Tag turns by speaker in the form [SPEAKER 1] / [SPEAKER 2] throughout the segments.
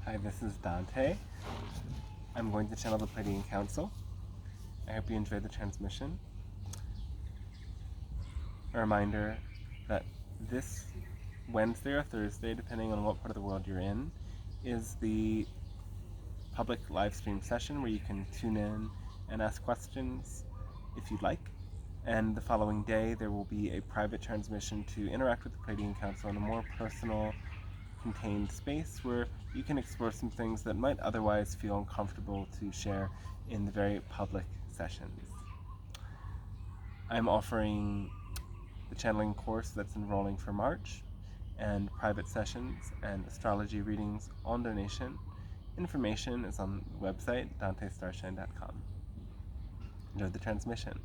[SPEAKER 1] Hi, this is Dante. I'm going to channel the Pleiadian Council. I hope you enjoyed the transmission. A reminder that this Wednesday or Thursday, depending on what part of the world you're in, is the public live stream session where you can tune in and ask questions if you'd like. And the following day, there will be a private transmission to interact with the Pleiadian Council in a more personal, contained space where you can explore some things that might otherwise feel uncomfortable to share in the very public sessions. I'm offering the channeling course that's enrolling for March, and private sessions and astrology readings on donation. Information is on the website, dantestarshine.com. Enjoy the transmission.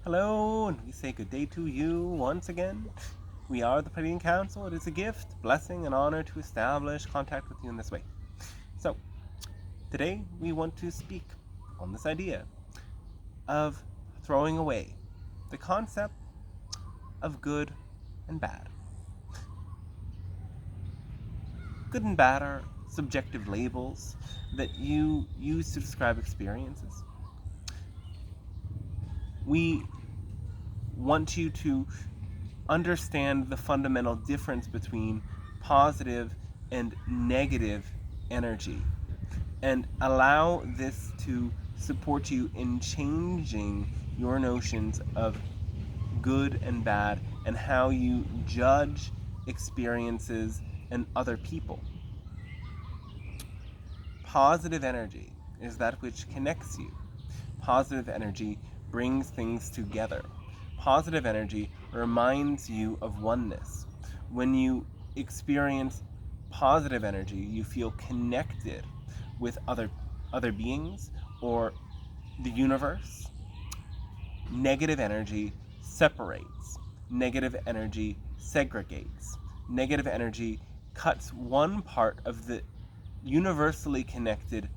[SPEAKER 1] Hello, and we say good day to you once again. We are the Pleiadian Council. It is a gift, blessing, and honor to establish contact with you in this way. So, today we want to speak on this idea of throwing away the concept of good and bad. Good and bad are subjective labels that you use to describe experiences. We want you to understand the fundamental difference between positive and negative energy and allow this to support you in changing your notions of good and bad and how you judge experiences and other people. Positive energy is that which connects you. Positive energy brings things together. Positive energy reminds you of oneness. When you experience positive energy, you feel connected with other beings or the universe. Negative energy separates. Negative energy segregates. Negative energy cuts one part of the universally connected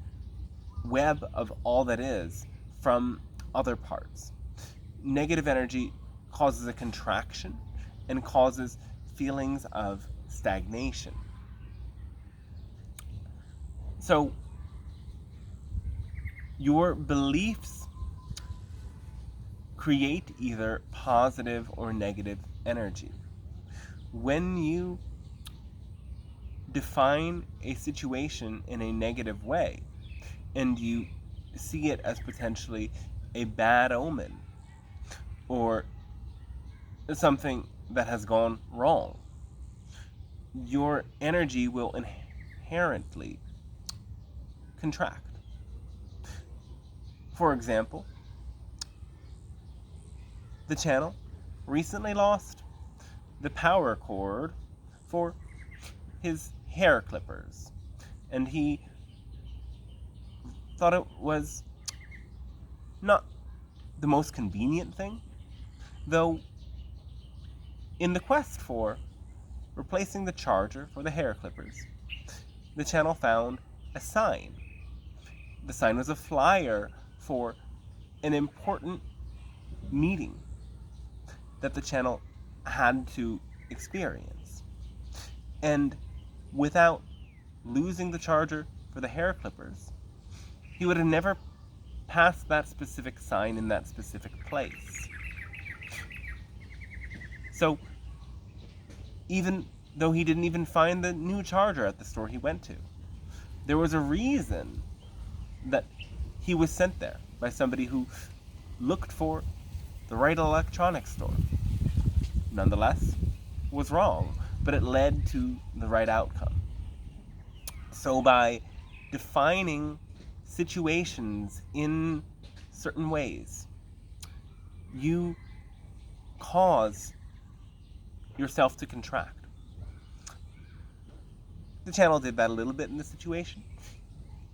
[SPEAKER 1] web of all that is from other parts. Negative energy causes a contraction and causes feelings of stagnation. So, your beliefs create either positive or negative energy. When you define a situation in a negative way and you see it as potentially a bad omen or something that has gone wrong, your energy will inherently contract. For example, the channel recently lost the power cord for his hair clippers, and he thought it was not the most convenient thing, though in the quest for replacing the charger for the hair clippers, the channel found a sign. The sign was a flyer for an important meeting that the channel had to experience. And without losing the charger for the hair clippers, he would have never passed that specific sign in that specific place. So, even though he didn't even find the new charger at the store he went to, there was a reason that he was sent there by somebody who looked for the right electronics store. Nonetheless, was wrong, but it led to the right outcome. So by defining situations in certain ways, you cause yourself to contract. The channel did that a little bit in this situation.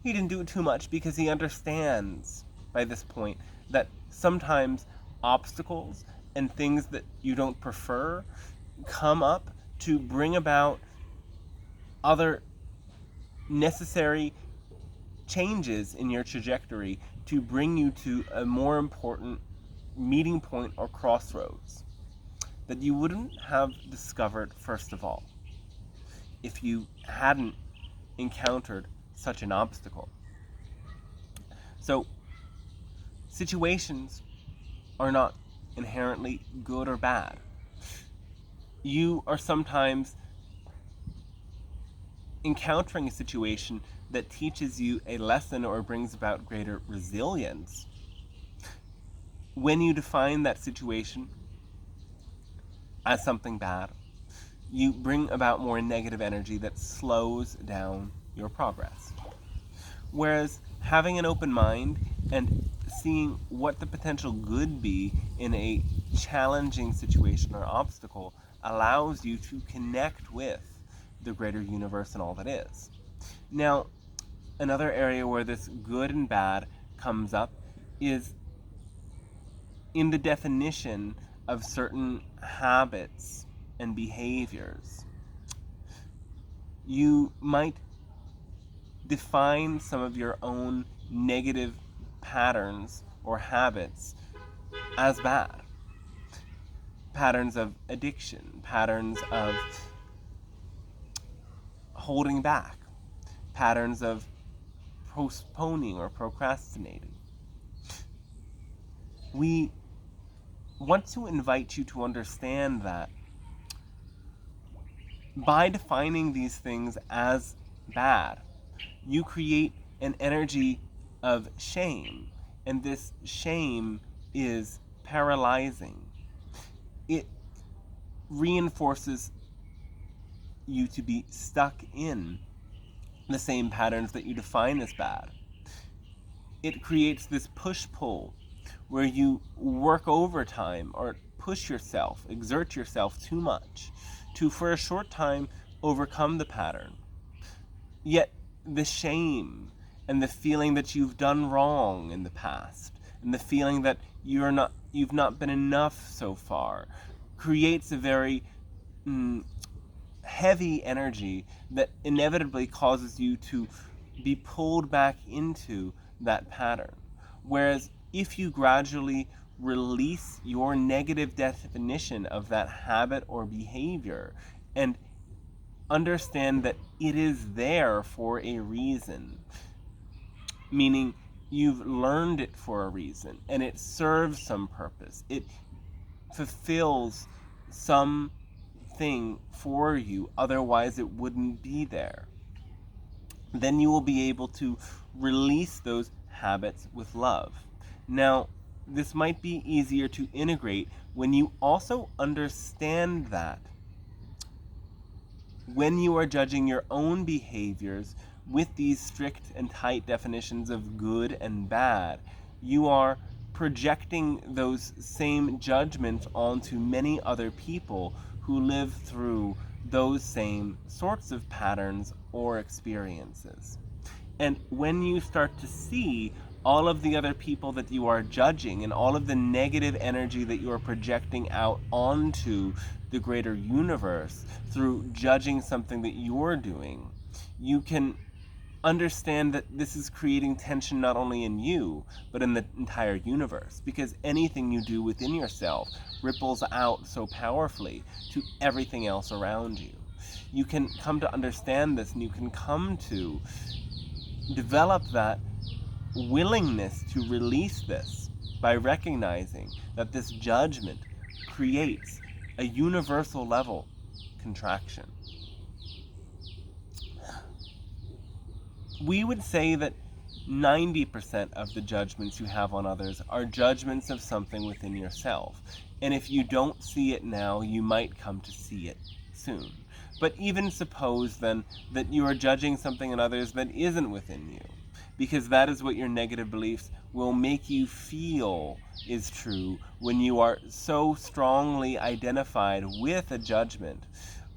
[SPEAKER 1] He didn't do it too much because he understands by this point that sometimes obstacles and things that you don't prefer come up to bring about other necessary changes in your trajectory to bring you to a more important meeting point or crossroads that you wouldn't have discovered first of all if you hadn't encountered such an obstacle. So, situations are not inherently good or bad. You are sometimes encountering a situation that teaches you a lesson or brings about greater resilience. When you define that situation as something bad, you bring about more negative energy that slows down your progress. Whereas having an open mind and seeing what the potential good be in a challenging situation or obstacle allows you to connect with the greater universe and all that is. Now, another area where this good and bad comes up is in the definition of certain habits and behaviors. You might define some of your own negative patterns or habits as bad. Patterns of addiction, patterns of holding back, patterns of postponing or procrastinating. We want to invite you to understand that by defining these things as bad, you create an energy of shame, and this shame is paralyzing. It reinforces you to be stuck in the same patterns that you define as bad. It creates this push-pull where you work overtime or push yourself, exert yourself too much to, for a short time, overcome the pattern. Yet the shame and the feeling that you've done wrong in the past and the feeling that you've not been enough so far creates a very heavy energy that inevitably causes you to be pulled back into that pattern. Whereas if you gradually release your negative definition of that habit or behavior and understand that it is there for a reason, meaning you've learned it for a reason and it serves some purpose, it fulfills something for you, otherwise it wouldn't be there, then you will be able to release those habits with love. Now, this might be easier to integrate when you also understand that when you are judging your own behaviors with these strict and tight definitions of good and bad, you are projecting those same judgments onto many other people who live through those same sorts of patterns or experiences. And when you start to see all of the other people that you are judging and all of the negative energy that you are projecting out onto the greater universe through judging something that you're doing, you can understand that this is creating tension not only in you, but in the entire universe. Because anything you do within yourself ripples out so powerfully to everything else around you. You can come to understand this, and you can come to develop that willingness to release this by recognizing that this judgment creates a universal level contraction. We would say that 90% of the judgments you have on others are judgments of something within yourself. And if you don't see it now, you might come to see it soon. But even suppose then that you are judging something in others that isn't within you, because that is what your negative beliefs will make you feel is true when you are so strongly identified with a judgment.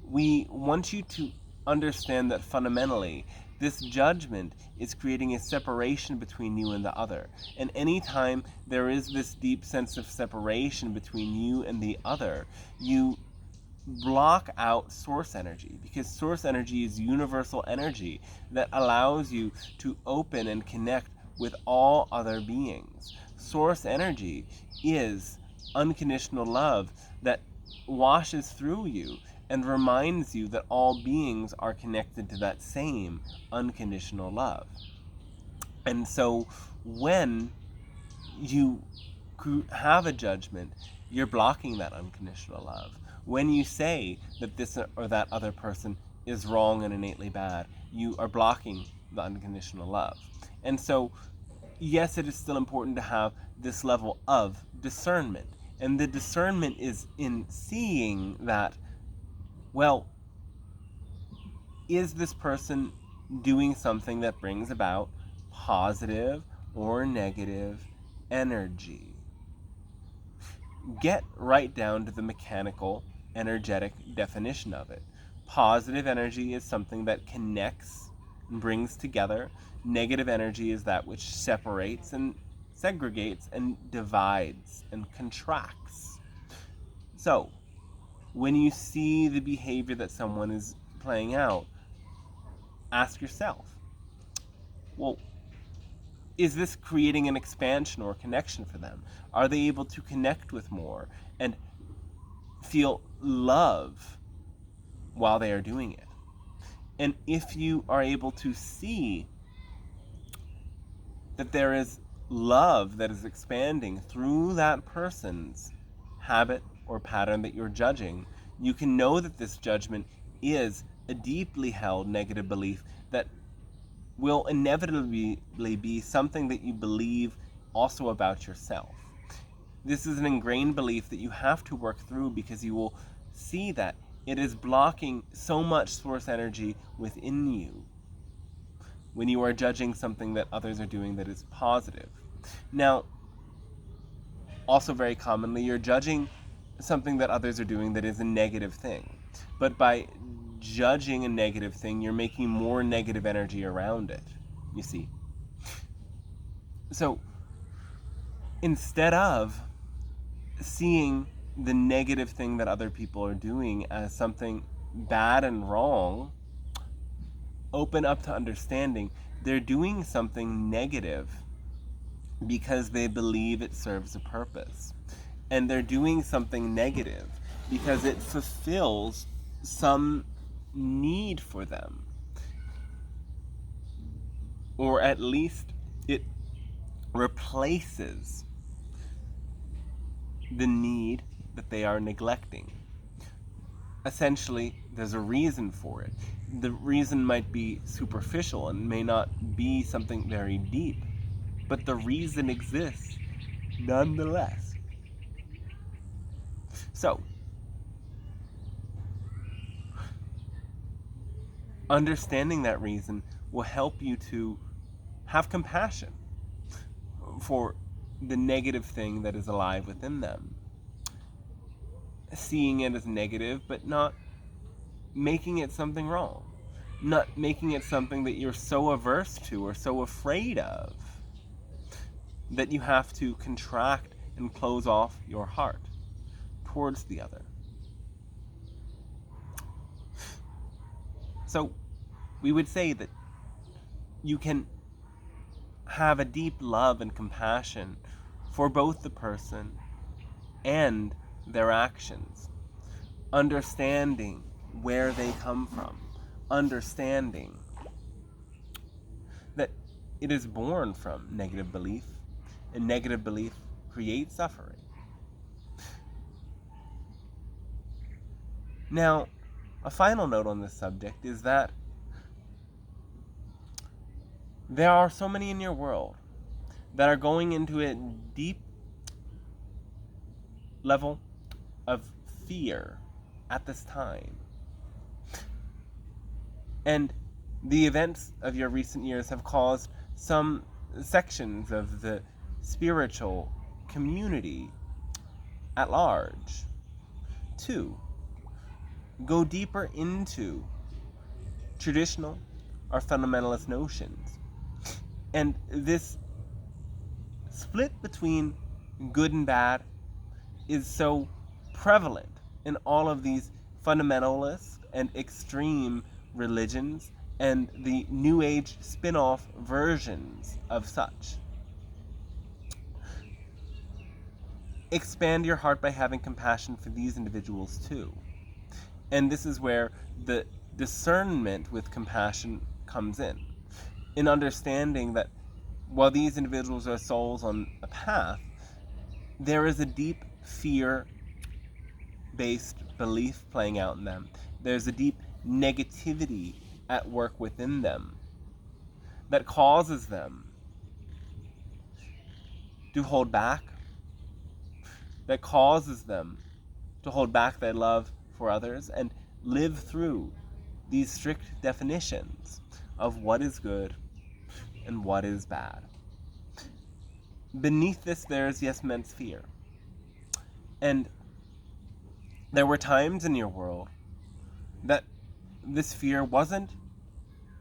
[SPEAKER 1] We want you to understand that fundamentally, this judgment is creating a separation between you and the other. And anytime there is this deep sense of separation between you and the other, you block out source energy, because source energy is universal energy that allows you to open and connect with all other beings. Source energy is unconditional love that washes through you and reminds you that all beings are connected to that same unconditional love. And so when you have a judgment, you're blocking that unconditional love. When you say that this or that other person is wrong and innately bad, you are blocking the unconditional love. And so, yes, it is still important to have this level of discernment. And the discernment is in seeing that, well, is this person doing something that brings about positive or negative energy? Get right down to the mechanical, energetic definition of it. Positive energy is something that connects and brings together. Negative energy is that which separates and segregates and divides and contracts. So, when you see the behavior that someone is playing out, ask yourself, well, is this creating an expansion or connection for them? Are they able to connect with more and feel love while they are doing it? And if you are able to see that there is love that is expanding through that person's habit or pattern that you're judging, you can know that this judgment is a deeply held negative belief that will inevitably be something that you believe also about yourself. This is an ingrained belief that you have to work through, because you will see that it is blocking so much source energy within you when you are judging something that others are doing that is positive. Now, also very commonly, you're judging something that others are doing that is a negative thing. But by judging a negative thing, you're making more negative energy around it, you see. So, instead of seeing the negative thing that other people are doing as something bad and wrong, open up to understanding they're doing something negative because they believe it serves a purpose. And they're doing something negative because it fulfills some need for them. Or at least it replaces the need that they are neglecting. Essentially, there's a reason for it. The reason might be superficial and may not be something very deep, but the reason exists nonetheless. So, understanding that reason will help you to have compassion for the negative thing that is alive within them. Seeing it as negative, but not making it something wrong. Not making it something that you're so averse to or so afraid of that you have to contract and close off your heart towards the other. So, we would say that you can have a deep love and compassion for both the person and their actions, understanding where they come from, understanding that it is born from negative belief, and negative belief creates suffering. Now, a final note on this subject is that there are so many in your world that are going into a deep level of fear at this time. And the events of your recent years have caused some sections of the spiritual community at large to go deeper into traditional or fundamentalist notions. And this split between good and bad is so prevalent in all of these fundamentalist and extreme religions and the New Age spin-off versions of such. Expand your heart by having compassion for these individuals too. And this is where the discernment with compassion comes in understanding that while these individuals are souls on a path, there is a deep fear-based belief playing out in them. There's a deep negativity at work within them that causes them to hold back, that causes them to hold back their love for others and live through these strict definitions of what is good and what is bad. Beneath this, there is immense fear. And there were times in your world that this fear wasn't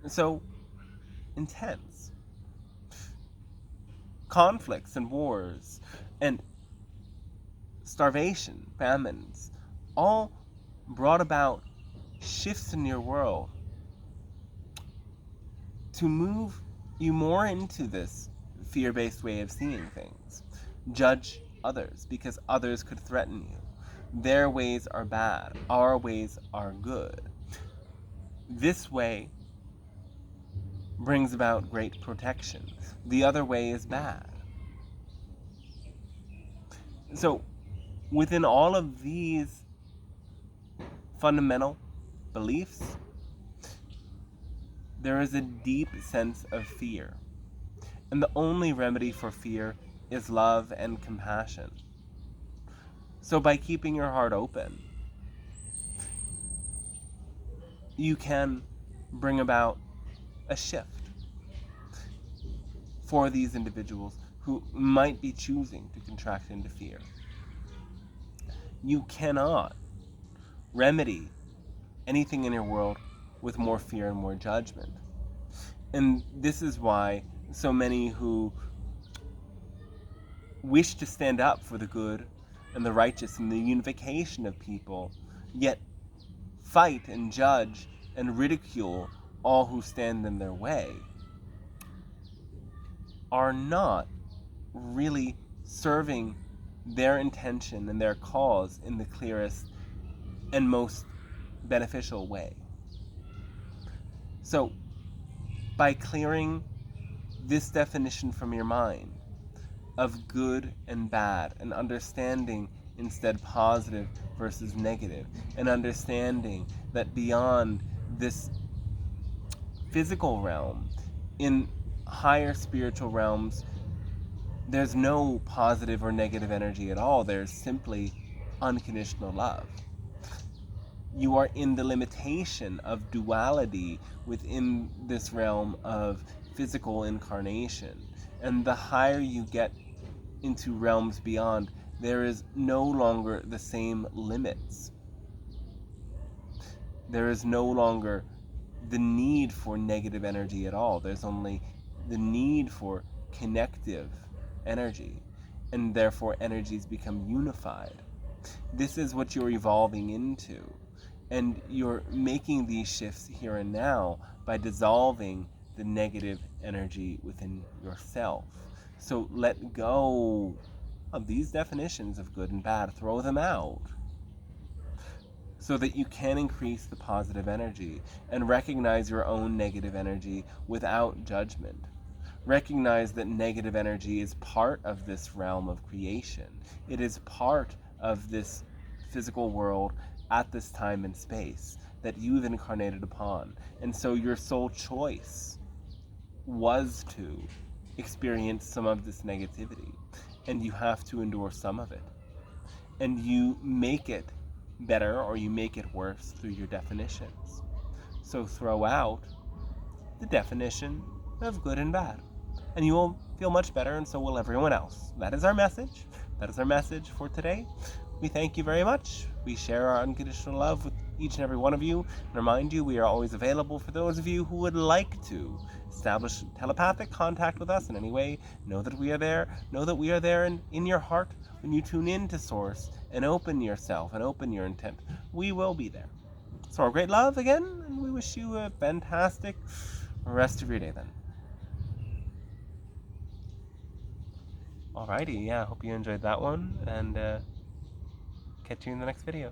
[SPEAKER 1] so intense. Conflicts and wars and starvation, famines, all brought about shifts in your world to move you more into this fear-based way of seeing things. Judge others because others could threaten you. Their ways are bad. Our ways are good. This way brings about great protection. The other way is bad. So, within all of these fundamental beliefs, there is a deep sense of fear. And the only remedy for fear is love and compassion. So by keeping your heart open, you can bring about a shift for these individuals who might be choosing to contract into fear. You cannot remedy anything in your world with more fear and more judgment. And this is why so many who wish to stand up for the good and the righteous and the unification of people, yet fight and judge and ridicule all who stand in their way, are not really serving their intention and their cause in the clearest and most beneficial way. So, by clearing this definition from your mind of good and bad, and understanding instead positive versus negative, and understanding that beyond this physical realm, in higher spiritual realms, there's no positive or negative energy at all. There's simply unconditional love. You are in the limitation of duality within this realm of physical incarnation. And the higher you get into realms beyond, there is no longer the same limits. There is no longer the need for negative energy at all. There's only the need for connective energy, and therefore energies become unified. This is what you're evolving into, and you're making these shifts here and now by dissolving the negative energy within yourself. So let go of these definitions of good and bad. Throw them out so that you can increase the positive energy and recognize your own negative energy without judgment. Recognize that negative energy is part of this realm of creation. It is part of this physical world at this time and space that you've incarnated upon. And so your sole choice was to experience some of this negativity, and you have to endure some of it. And you make it better or you make it worse through your definitions. So throw out the definition of good and bad, and you will feel much better, and so will everyone else. That is our message. That is our message for today. We thank you very much. We share our unconditional love with each and every one of you, and remind you we are always available for those of you who would like to establish telepathic contact with us in any way. Know that we are there. Know that we are there in your heart, when you tune in to Source and open yourself and open your intent, we will be there. So our great love again, and we wish you a fantastic rest of your day then. Alrighty, yeah, hope you enjoyed that one, and catch you in the next video.